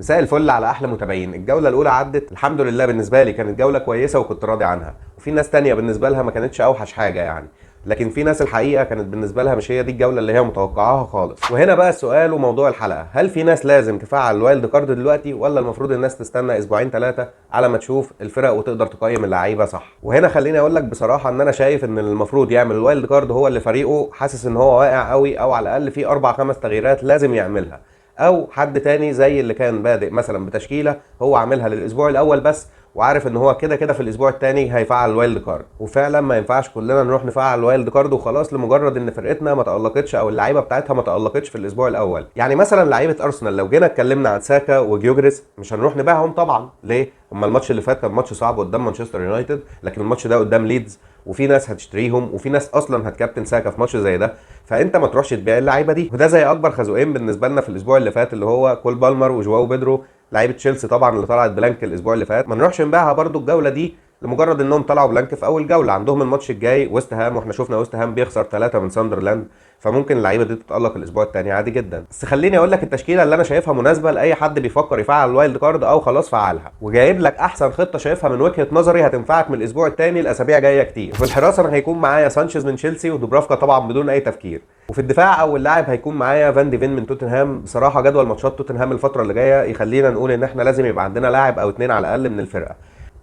مساء الفل على احلى متابعين. الجوله الاولى عدت الحمد لله، بالنسبه لي كانت جوله كويسه وكنت راضي عنها، وفي ناس تانية بالنسبه لها ما كانتش اوحش حاجه يعني. لكن في ناس الحقيقه كانت بالنسبه لها مش هي دي الجوله اللي هي متوقعاها خالص. وهنا بقى السؤال وموضوع الحلقه، هل في ناس لازم تفعل الوايلد كارد دلوقتي، ولا المفروض الناس تستنى اسبوعين ثلاثه على ما تشوف الفرق وتقدر تقيم اللعيبه صح؟ وهنا خليني اقول لك بصراحه ان انا شايف ان المفروض يعمل الوايلد كارد هو اللي فريقه حاسس ان هو واقع قوي، او على الاقل في اربع خمس تغييرات لازم يعملها، او حد تاني زي اللي كان بادئ مثلا بتشكيله هو عاملها للاسبوع الاول بس، وعارف ان هو كده كده في الاسبوع الثاني هيفعل الوايلد كارد. وفعلا ما ينفعش كلنا نروح نفعل الوايلد كارد وخلاص لمجرد ان فرقتنا ما تالقتش او اللعيبه بتاعتها ما تالقتش في الاسبوع الاول. يعني مثلا لعيبه ارسنال لو جينا اتكلمنا عن ساكا وجيوجريس مش هنروح نبيعهم طبعا، ليه؟ اما الماتش اللي فات كان ماتش صعب قدام مانشستر يونايتد، لكن الماتش ده قدام ليدز وفي ناس هتشتريهم، وفي ناس اصلا هتكابتن ساكا في ماتش زي ده، فانت ما تروحش تبيع اللعيبه دي. وده زي اكبر خازوقين بالنسبه لنا في الاسبوع اللي فات، اللي هو كول بالمر وجواو بيدرو، لعيبه تشيلسي طبعا اللي طلعت بلانك الاسبوع اللي فات، ما نروحش نبيعها برده الجوله دي لمجرد انهم طلعوا بلانك في اول جوله. عندهم الماتش الجاي ويست هام، واحنا شفنا ويست هام بيخسر 3 من ساندرلاند، فممكن اللعيبه دي تتالق الاسبوع الثاني عادي جدا. بس خليني اقول لك التشكيله اللي انا شايفها مناسبه لاي حد بيفكر يفعل الوايلد كارد او خلاص فعلها، وجايب لك احسن خطه شايفها من وجهه نظري هتنفعك من الاسبوع الثاني لاسابيع جايه كتير. وفي الحراسه انا هيكون معايا سانشيز من تشيلسي ودوبرافكا طبعا بدون اي تفكير. وفي الدفاع اول لاعب هيكون معايا فان ديفين من توتنهام. بصراحه جدول ماتشات توتنهام الفتره اللي جايه يخلينا نقول ان احنا لازم يبقى عندنا لاعب او اتنين على الاقل من الفرقه،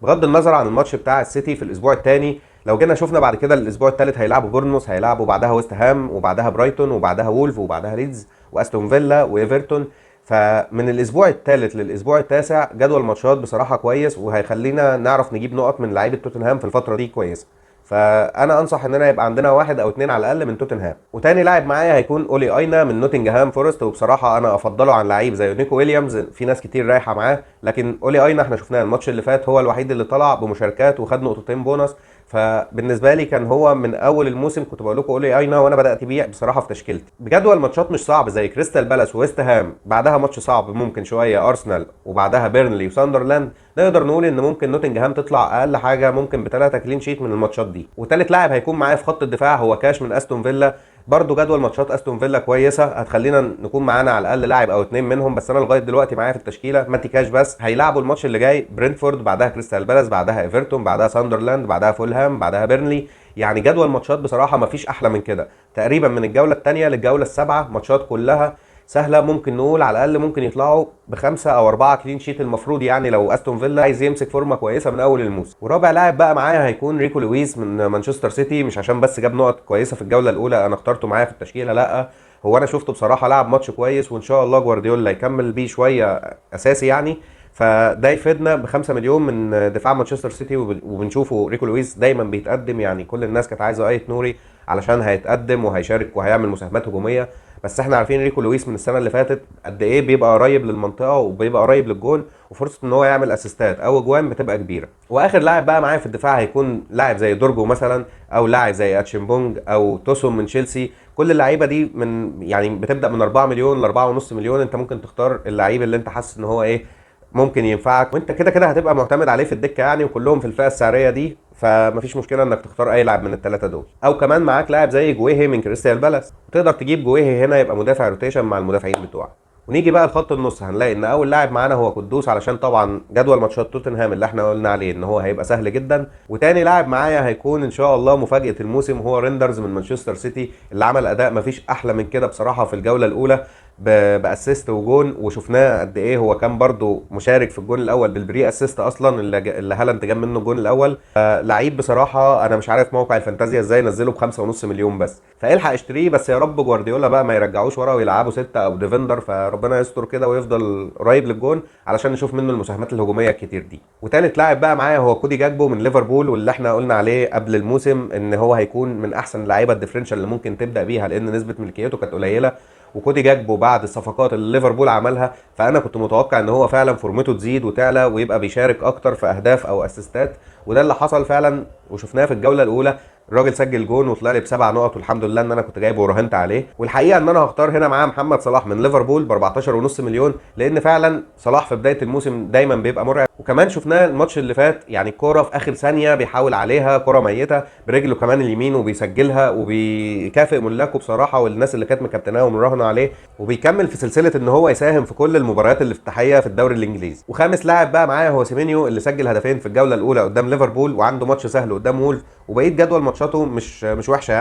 بغض النظر عن الماتش بتاع السيتي في الاسبوع الثاني. لو جينا شفنا بعد كده الاسبوع الثالث هيلعبوا بورنموث، هيلعبوا بعدها ويست هام، وبعدها برايتون، وبعدها وولف، وبعدها ليدز واستون فيلا وايفرتون. فمن الاسبوع الثالث للاسبوع التاسع جدول ماتشات بصراحه كويس، وهيخلينا نعرف نجيب نقط من لعيبه توتنهام في الفتره دي كويسه. فانا انصح اننا يبقى عندنا واحد او اتنين على الاقل من توتنهام. وتاني لاعب معايا هيكون اولي اينا من نوتنجهام فورست، وبصراحه انا افضله عن لعيب زي نيكو ويليامز، في ناس كتير رايحه معاه، لكن اولي اينا احنا شفناه الماتش اللي فات هو الوحيد اللي طلع بمشاركات وخد نقطتين بونص. فبالنسبه لي كان هو من اول الموسم كنت بقول لكم اولي اينا وانا بدات بيع بصراحه في تشكيلتي. بجدول ماتشات مش صعب زي كريستال بالاس وويست هام، بعدها ماتش صعب ممكن شويه ارسنال، وبعدها بيرنلي وساندرلاند، نقدر نقول ان ممكن نوتنجهام تطلع اقل حاجه ممكن بثلاثه كلين شيت من الماتشات دي. وثالث لاعب هيكون معايا في خط الدفاع هو كاش من استون فيلا. برضو جدول ماتشات استون فيلا كويسه، هتخلينا نكون معانا على الاقل لاعب او اتنين منهم، بس انا لغايه دلوقتي معايا في التشكيله ماتي كاش بس. هيلعبوا الماتش اللي جاي برينتفورد، بعدها كريستال بالاس، بعدها ايفرتون، بعدها ساندرلاند، بعدها فولهام، بعدها بيرنلي. يعني جدول ماتشات بصراحه ما فيش احلى من كده، تقريبا من الجوله الثانيه للجوله السابعه ماتشات كلها سهله، ممكن نقول على الاقل ممكن يطلعوا بخمسه او اربعه كلين شيت المفروض، يعني لو استون فيلا عايز يمسك فورمه كويسه من اول الموسم. ورابع لاعب بقى معايا هيكون ريكو لويس من مانشستر سيتي، مش عشان بس جاب نقط كويسه في الجوله الاولى انا اخترته معايا في التشكيله، لا، هو انا شفته بصراحه لعب ماتش كويس، وان شاء الله جوارديولا يكمل بيه شويه اساسي يعني. فده يفيدنا ب 5 مليون من دفاع مانشستر سيتي، وبنشوفه ريكو لويس دايما بيتقدم، يعني كل الناس كانت عايزه ايت نوري علشان هيتقدم وهيشارك وهيعمل مساهمات هجوميه، بس احنا عارفين ريكو لويس من السنه اللي فاتت قد ايه بيبقى قريب للمنطقه وبيبقى قريب للجون، وفرصه ان هو يعمل اسيستات او اجوان بتبقى كبيره. واخر لاعب بقى معايا في الدفاع هيكون لاعب زي دورجو مثلا، او لاعب زي اتشيمبونج او توسوم من تشيلسي. كل اللعيبه دي من يعني بتبدا من 4 مليون ل 4.5 مليون، انت ممكن تختار اللعيب اللي انت حاسس ان هو ايه ممكن ينفعك، وانت كده كده هتبقى معتمد عليه في الدكه يعني، وكلهم في الفئه السعريه دي، فمفيش مشكله انك تختار اي لاعب من الثلاثه دول. او كمان معاك لاعب زي جويهي من كريستال بالاس، تقدر تجيب جويهي هنا يبقى مدافع روتيشن مع المدافعين بتوعك. ونيجي بقى لخط النص، هنلاقي ان اول لاعب معانا هو قدوس، علشان طبعا جدول ماتشات توتنهام اللي احنا قلنا عليه ان هو هيبقى سهل جدا. وتاني لاعب معايا هيكون ان شاء الله مفاجاه الموسم هو ريندرز من مانشستر سيتي، اللي عمل اداء مفيش احلى من كده بصراحه في الجوله الاولى باسيست وجون، وشفناه قد ايه هو كان برده مشارك في الجون الاول بالبري اسيست اصلا اللي هالاند جاب منه الجون الاول. لعيب بصراحه انا مش عارف موقع الفانتازيا ازاي نزله ب5.5 مليون بس، فالحق اشتريه، بس يا رب جوارديولا بقى ما يرجعوش ورا ويلعبوا ستة او ديفندر، فربنا يستر كده ويفضل قريب للجون علشان نشوف منه المساهمات الهجوميه الكتير دي. وتالت لاعب بقى معايا هو كودي جاكبو من ليفربول، واللي احنا قلنا عليه قبل الموسم ان هو هيكون من احسن اللعيبه الديفرنشال اللي ممكن تبدا بيها، لان نسبه ملكيته كانت قليله. وكودي جاكبو بعد الصفقات اللي ليفربول عملها، فانا كنت متوقع ان هو فعلا فورمته تزيد وتعلى ويبقى بيشارك اكتر في اهداف او اسيستات، وده اللي حصل فعلا وشفناه في الجوله الاولى. الراجل سجل جون وطلع لي ب7 نقط، والحمد لله ان انا كنت جايبه وراهنت عليه. والحقيقه ان انا هختار هنا معاه محمد صلاح من ليفربول ب 14.5 مليون، لان فعلا صلاح في بدايه الموسم دايما بيبقى مرعب. وكمان شفناه الماتش اللي فات، يعني الكوره في اخر ثانيه بيحاول عليها كوره ميته برجله كمان اليمين وبيسجلها، وبيكافئ ملاكه بصراحه والناس اللي كانت مكابتناه ومراهنه عليه، وبيكمل في سلسله ان هو يساهم في كل المباريات الافتتاحيه في الدوري الانجليزي. وخامس لاعب بقى معايا هو سيمينيو، اللي سجل هدفين في الجوله الاولى قدام ليفربول، وعنده ماتش سهل قدام وولف، وبقيه جدول ماتشاته مش وحشه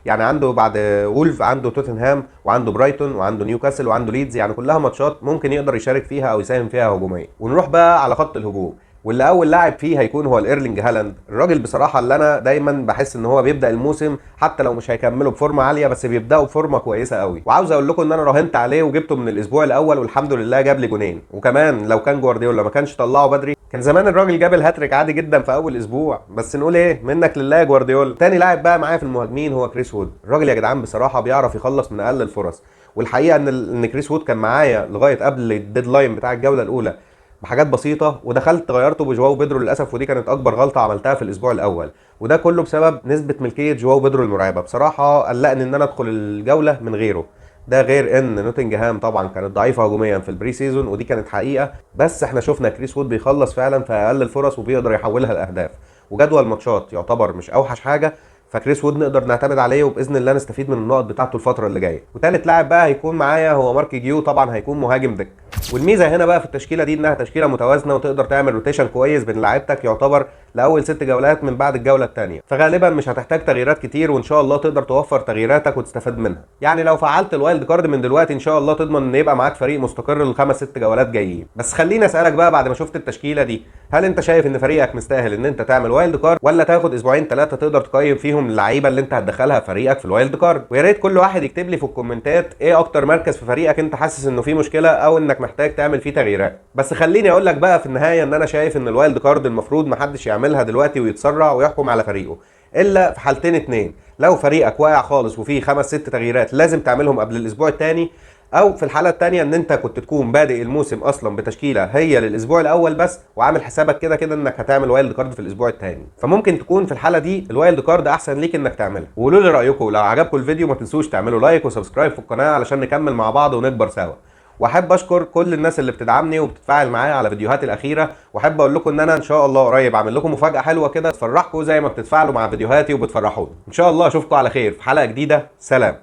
يعني عنده بعد وولف عنده توتنهام وعنده برايتون وعنده نيوكاسل وعنده ليدز، يعني كلها ماتشات ممكن يقدر يشارك فيها او يساهم فيها هجوميا. ونروح بقى على خط الهجوم، واللي اول لاعب فيه هيكون هو الايرلينج هالاند. الراجل بصراحه اللي انا دايما بحس ان هو بيبدا الموسم حتى لو مش هيكمله بفورمه عاليه، بس بيبداوا بفورمه كويسه قوي. وعاوز اقول لكم ان انا راهنت عليه وجبته من الاسبوع الاول، والحمد لله جاب لي جونين. وكمان لو كان جوارديولا ما كانش طلعه بدري كان زمان الراجل جاب الهاتريك عادي جدا في اول اسبوع. بس نقول ايه، منك لله يا جوارديولا. تاني لاعب بقى معايا في المهاجمين هو كريس وود. الراجل يا جدعان بصراحه بيعرف يخلص من اقل الفرص، والحقيقه ان كريس وود كان معايا لغايه قبل الديدلاين بتاع الجوله الاولى بحاجات بسيطه، ودخلت غيرته بجواو بيدرو للاسف، ودي كانت اكبر غلطه عملتها في الاسبوع الاول. وده كله بسبب نسبه ملكيه جواو بيدرو المرعبه. بصراحه قلقني ان انا ادخل الجوله من غيره. ده غير ان نوتنجهام طبعا كانت ضعيفه هجوميا في البري سيزون، ودي كانت حقيقه، بس احنا شفنا كريس وود بيخلص فعلا في اقل الفرص وبيقدر يحولها لاهداف. وجدول ماتشات يعتبر مش اوحش حاجه، فكريس وود نقدر نعتمد عليه، وباذن الله نستفيد من النقط بتاعته الفتره اللي جايه. وثالث لاعب بقى هيكون معايا هو مارك جيو، طبعا هيكون مهاجم دك. والميزه هنا بقى في التشكيله دي انها تشكيله متوازنه، وتقدر تعمل روتيشن كويس بين لعيبتك يعتبر لاول 6 جولات من بعد الجوله الثانيه، فغالبا مش هتحتاج تغييرات كتير، وان شاء الله تقدر توفر تغييراتك وتستفاد منها. يعني لو فعلت الوايلد كارد من دلوقتي ان شاء الله تضمن ان يبقى معاك فريق مستقر للخمس 6 جولات جايين. بس خليني اسالك بقى بعد ما شفت التشكيله دي، هل انت شايف ان فريقك مستاهل ان انت تعمل وايلد كارد، ولا تاخد اسبوعين 3 تقدر تقيم فيهم اللعيبه اللي انت هتدخلها فريقك في الوايلد كارد؟ ويا ريت كل واحد يكتب لي في الكومنتات ايه اكتر مركز في فريقك انت حاسس انه فيه مشكله او انك محتاج تعمل فيه تغييرات. بس خليني اقول لك بقى في النهايه ان انا شايف ان الوايلد كارد المفروض محدش يعملها دلوقتي ويتسرع ويحكم على فريقه، الا في حالتين اتنين: لو فريقك واقع خالص وفيه 5 6 تغييرات لازم تعملهم قبل الاسبوع الثاني، او في الحاله الثانيه ان انت كنت تكون بادئ الموسم اصلا بتشكيله هي للاسبوع الاول بس، وعامل حسابك كده كده انك هتعمل وايلد كارد في الاسبوع الثاني. فممكن تكون في الحاله دي الوايلد كارد احسن ليك انك تعملها. وقولوا لي رايكم، لو عجبكم الفيديو ما تنسوش تعملوا لايك وسبسكرايب في القناه علشان نكمل مع بعض ونكبر سوا. واحب اشكر كل الناس اللي بتدعمني وبتتفاعل معايا على فيديوهاتي الاخيره، واحب اقول لكم ان انا ان شاء الله قريب اعمل لكم مفاجاه حلوه كده تفرحكم زي ما بتتفاعلوا مع فيديوهاتي وبتفرحوني. ان شاء الله اشوفكم على خير في حلقه جديده. سلام.